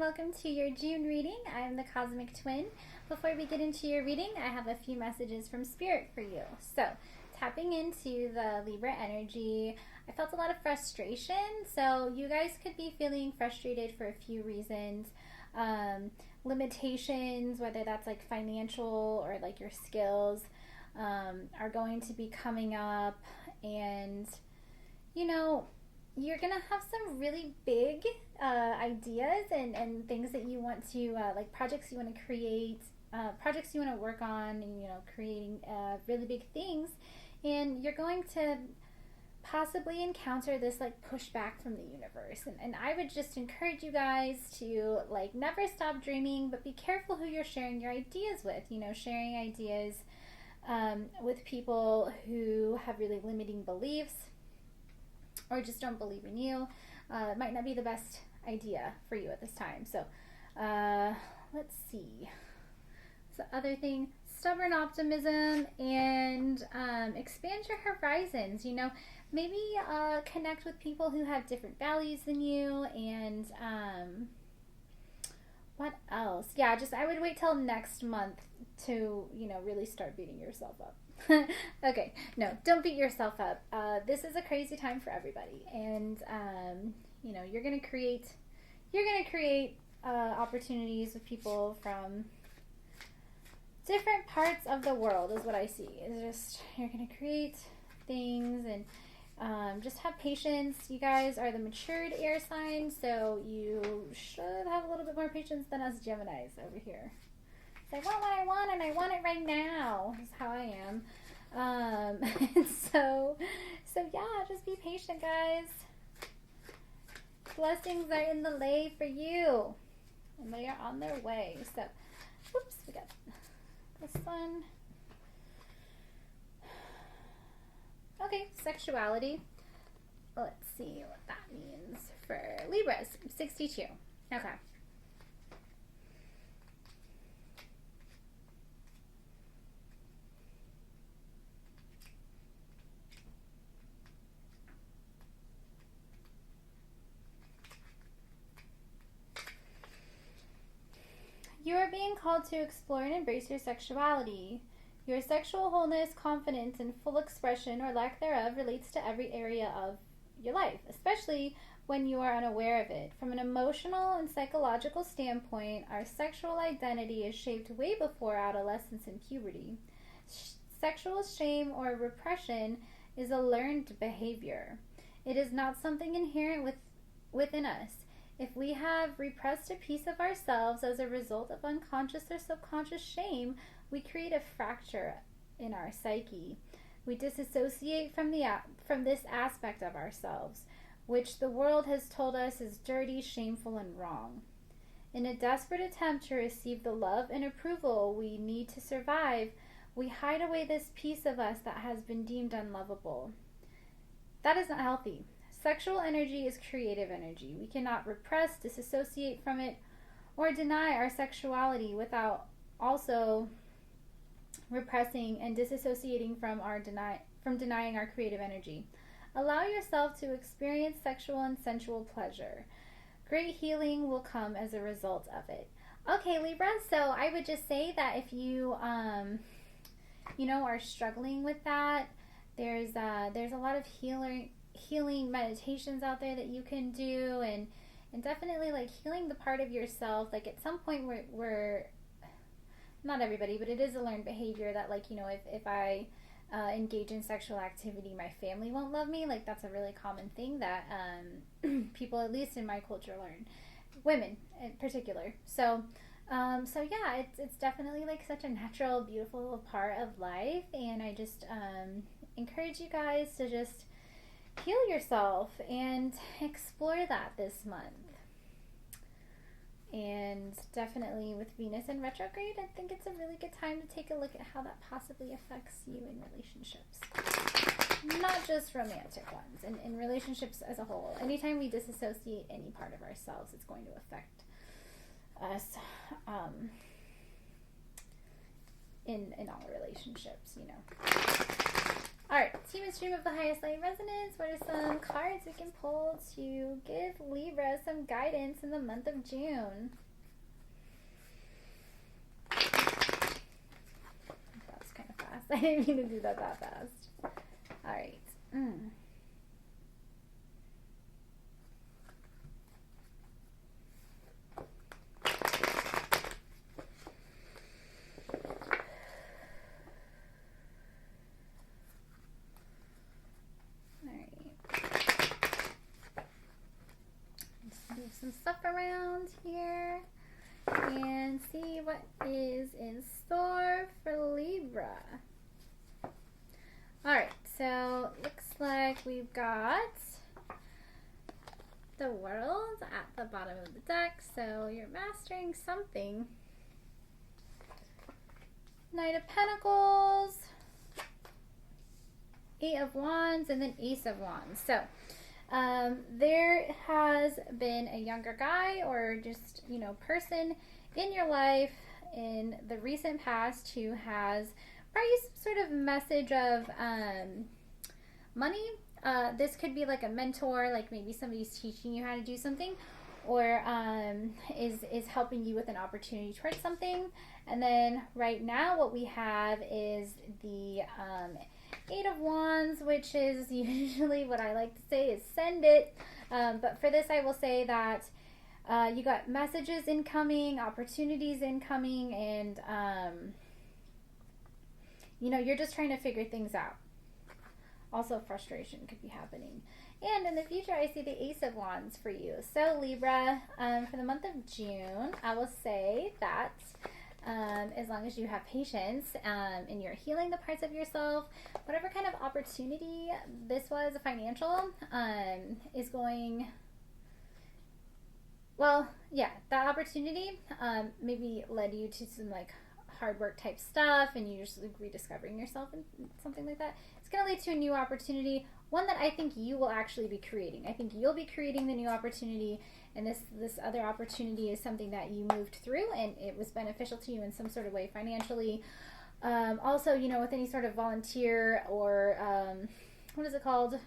welcome to your June reading. I'm the Cosmic Twin. Before we get into your reading, I have a few messages from Spirit for you. So, tapping into the Libra energy, I felt a lot of frustration. So, you guys could be feeling frustrated for a few reasons. Limitations, whether that's like financial or like your skills, are going to be coming up, and you're gonna have some really big ideas and things that you want to like projects you want to create, projects you want to work on, and creating really big things, and you're going to possibly encounter this like pushback from the universe, and I would just encourage you guys to like never stop dreaming, but be careful who you're sharing your ideas with. Sharing ideas with people who have really limiting beliefs or just don't believe in you might not be the best idea for you at this time. So let's see. So other thing, stubborn optimism, and expand your horizons. Maybe connect with people who have different values than you, and what else? Yeah, I would wait till next month to really start beating yourself up. Okay, no, don't beat yourself up. This is a crazy time for everybody, and you're gonna create opportunities with people from different parts of the world, is what I see. It's just you're gonna create things, and just have patience. You guys are the matured air sign, so you should have a little bit more patience than us Geminis over here. I want what I want, and I want it right now. That's how I am. So yeah, just be patient, guys. Blessings are in the lay for you, and they are on their way. So, whoops, we got this one. Okay, sexuality. Let's see what that means for Libras. 62. Okay. You are being called to explore and embrace your sexuality. Your sexual wholeness, confidence, and full expression or lack thereof relates to every area of your life, especially when you are unaware of it. From an emotional and psychological standpoint, our sexual identity is shaped way before adolescence and puberty. Sexual shame or repression is a learned behavior. It is not something inherent within us. If we have repressed a piece of ourselves as a result of unconscious or subconscious shame, we create a fracture in our psyche. We disassociate from this aspect of ourselves, which the world has told us is dirty, shameful, and wrong. In a desperate attempt to receive the love and approval we need to survive, we hide away this piece of us that has been deemed unlovable. That is not healthy. Sexual energy is creative energy. We cannot repress, disassociate from it, or deny our sexuality without also repressing and disassociating from denying our creative energy. Allow yourself to experience sexual and sensual pleasure. Great healing will come as a result of it. Okay, Libra, so I would just say that if you are struggling with that, there's a lot of healing meditations out there that you can do, and definitely like healing the part of yourself, like at some point we're not everybody, but it is a learned behavior that if I engage in sexual activity, my family won't love me. Like that's a really common thing that people, at least in my culture, learn, women in particular. So yeah, it's definitely like such a natural, beautiful part of life, and I just encourage you guys to just heal yourself and explore that this month. And definitely with Venus in retrograde, I think it's a really good time to take a look at how that possibly affects you in relationships. Not just romantic ones, in relationships as a whole. Anytime we disassociate any part of ourselves, it's going to affect us in all relationships, Alright, team and stream of the highest light resonance, what are some cards we can pull to give Libra some guidance in the month of June? That was kind of fast. I didn't mean to do that fast. All right. Move some stuff around here and see what is in store for Libra. Alright, so looks like we've got the World at the bottom of the deck, so you're mastering something. Knight of Pentacles, Eight of Wands, and then Ace of Wands. So there has been a younger guy or just, person in your life in the recent past who has brought you some sort of message of money. This could be like a mentor, like maybe somebody's teaching you how to do something, or is helping you with an opportunity towards something. And then right now what we have is the Eight of Wands, which is usually what I like to say is send it. But for this, I will say that you got messages incoming, opportunities incoming, and, you're just trying to figure things out. Also, frustration could be happening. And in the future, I see the Ace of Wands for you. So, Libra, for the month of June, I will say that as long as you have patience and you're healing the parts of yourself, whatever kind of opportunity this was, financial, is going, that opportunity maybe led you to some like hard work type stuff, and you're just like rediscovering yourself and something like that. It's going to lead to a new opportunity, one that I think you will actually be creating. I think you'll be creating the new opportunity, and this other opportunity is something that you moved through and it was beneficial to you in some sort of way financially. Also, with any sort of volunteer or what is it called?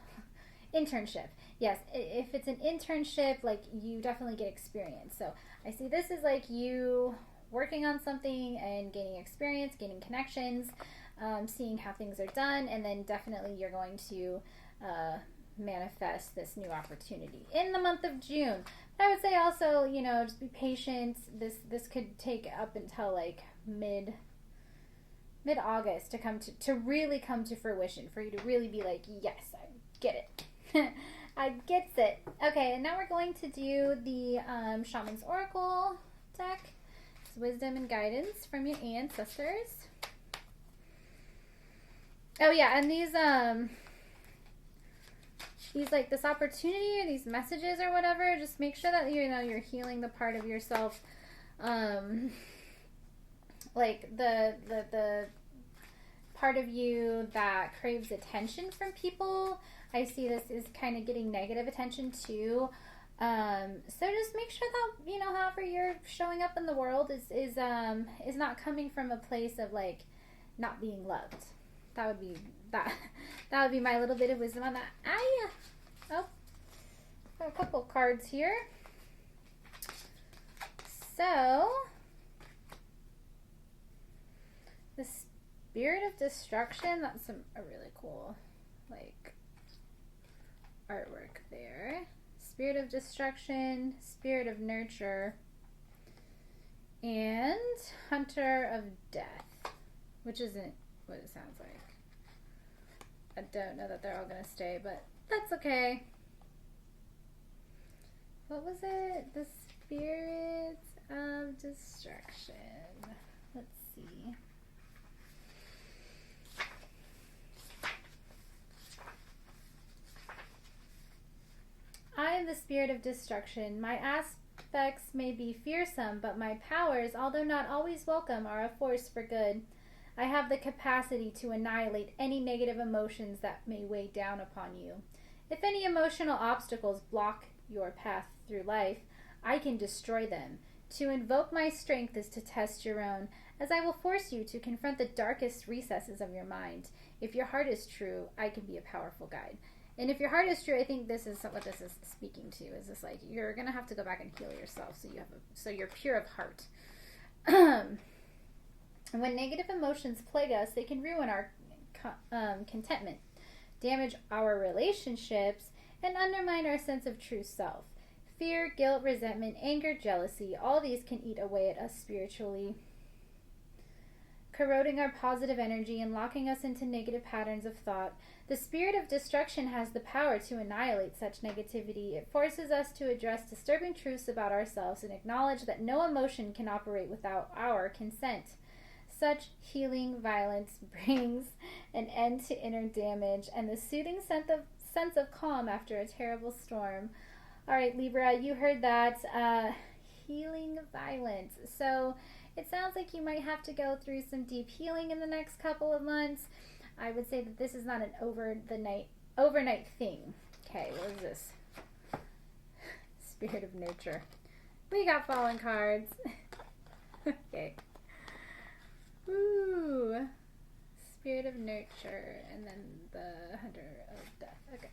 Internship. Yes, if it's an internship, like, you definitely get experience. So I see this is like you working on something and gaining experience, gaining connections, seeing how things are done, and then definitely you're going to manifest this new opportunity in the month of June. But I would say also, just be patient. This could take up until like mid-August to really come to fruition, for you to really be like, yes, I get it. I gets it. Okay, and now we're going to do the Shaman's Oracle deck. It's wisdom and guidance from your ancestors. Oh yeah, and these like this opportunity or these messages or whatever, just make sure that you're healing the part of yourself, like the part of you that craves attention from people. I see this is kind of getting negative attention too. So just make sure that however you're showing up in the world is not coming from a place of like not being loved. That would be my little bit of wisdom on that. Got a couple of cards here. So the Spirit of Destruction, that's a really cool like artwork there. Spirit of Destruction, Spirit of Nurture, and Hunter of Death, which isn't what it sounds like. I don't know that they're all going to stay, but that's okay. What was it? The Spirit of Destruction. Let's see. I am the spirit of destruction. My aspects may be fearsome, but my powers, although not always welcome, are a force for good. I have the capacity to annihilate any negative emotions that may weigh down upon you. If any emotional obstacles block your path through life, I can destroy them. To invoke my strength is to test your own, as I will force you to confront the darkest recesses of your mind. If your heart is true, I can be a powerful guide. And if your heart is true, I think this is what this is speaking to. Is this like you're gonna have to go back and heal yourself, so you're pure of heart. When negative emotions plague us, they can ruin our contentment, damage our relationships, and undermine our sense of true self. Fear, guilt, resentment, anger, jealousy, all these can eat away at us spiritually, corroding our positive energy and locking us into negative patterns of thought. The spirit of destruction has the power to annihilate such negativity. It forces us to address disturbing truths about ourselves and acknowledge that no emotion can operate without our consent. Such healing violence brings an end to inner damage and the soothing sense of calm after a terrible storm. All right, Libra, you heard that. Healing violence. So it sounds like you might have to go through some deep healing in the next couple of months. I would say that this is not an overnight thing. Okay, what is this? Spirit of nurture. We got fallen cards. Okay. Ooh. Spirit of nurture. And then the hunter of death. Okay.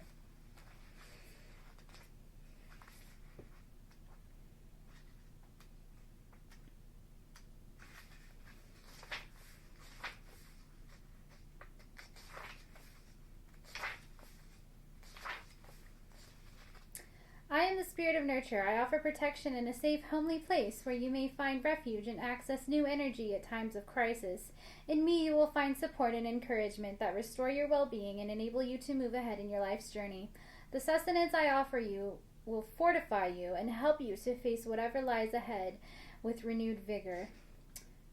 I am the spirit of nurture. I offer protection in a safe, homely place where you may find refuge and access new energy at times of crisis. In me, you will find support and encouragement that restore your well-being and enable you to move ahead in your life's journey. The sustenance I offer you will fortify you and help you to face whatever lies ahead with renewed vigor.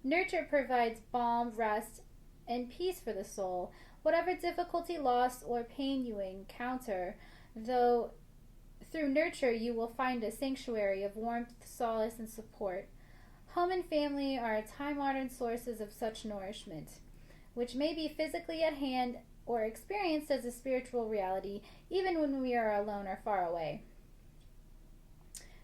Nurture provides balm, rest, and peace for the soul. Whatever difficulty, loss, or pain you encounter, through nurture, you will find a sanctuary of warmth, solace, and support. Home and family are time-honored sources of such nourishment, which may be physically at hand or experienced as a spiritual reality, even when we are alone or far away.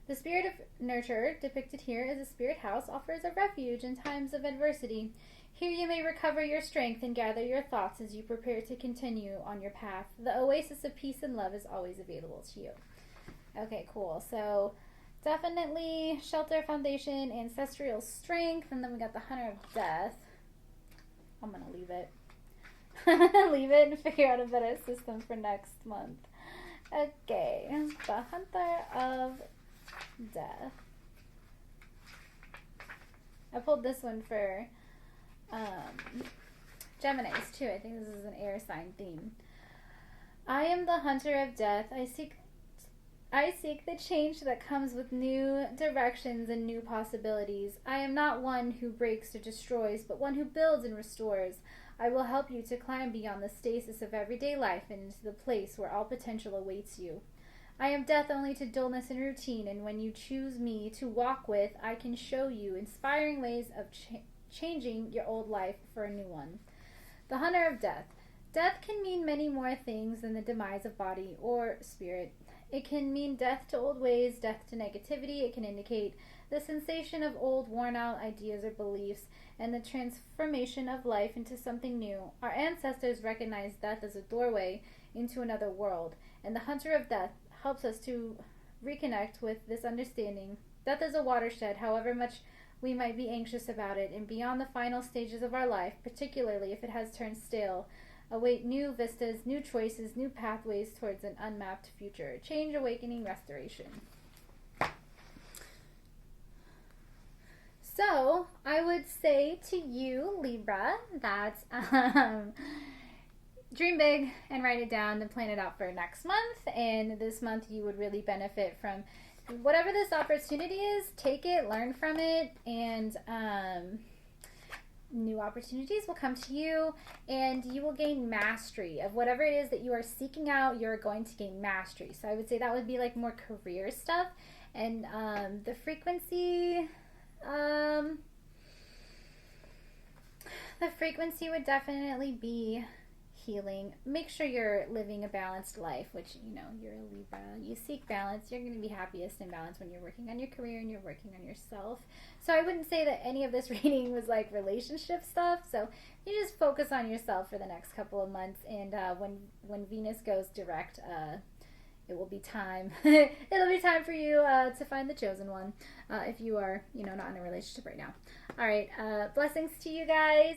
The spirit of nurture, depicted here as a spirit house, offers a refuge in times of adversity. Here you may recover your strength and gather your thoughts as you prepare to continue on your path. The oasis of peace and love is always available to you. Okay, cool. So definitely shelter, foundation, ancestral strength, and then we got the hunter of death. I'm going to leave it. I'm going to leave it and figure out a better system for next month. Okay, the hunter of death. I pulled this one for Geminis too. I think this is an air sign theme. I am the hunter of death. I seek the change that comes with new directions and new possibilities. I am not one who breaks or destroys, but one who builds and restores. I will help you to climb beyond the stasis of everyday life and into the place where all potential awaits you. I am death only to dullness and routine, and when you choose me to walk with, I can show you inspiring ways of changing your old life for a new one. The hunter of death. Death can mean many more things than the demise of body or spirit. It can mean death to old ways, death to negativity. It can indicate the cessation of old, worn-out ideas or beliefs and the transformation of life into something new. Our ancestors recognized death as a doorway into another world, and the hunter of death helps us to reconnect with this understanding. Death is a watershed, however much we might be anxious about it, and beyond the final stages of our life, particularly if it has turned stale, await new vistas, new choices, new pathways towards an unmapped future. Change, awakening, restoration. So, I would say to you, Libra, that dream big and write it down and plan it out for next month. And this month you would really benefit from whatever this opportunity is. Take it, learn from it, and new opportunities will come to you, and you will gain mastery of whatever it is that you are seeking out. You're going to gain mastery. So I would say that would be like more career stuff, and the frequency would definitely be healing. Make sure you're living a balanced life, which, you know, you're a Libra. You seek balance. You're going to be happiest in balance when you're working on your career and you're working on yourself. So I wouldn't say that any of this reading was like relationship stuff. So you just focus on yourself for the next couple of months. And when Venus goes direct, it will be time. It'll be time for you to find the chosen one if you are, you know, not in a relationship right now. All right. Blessings to you guys.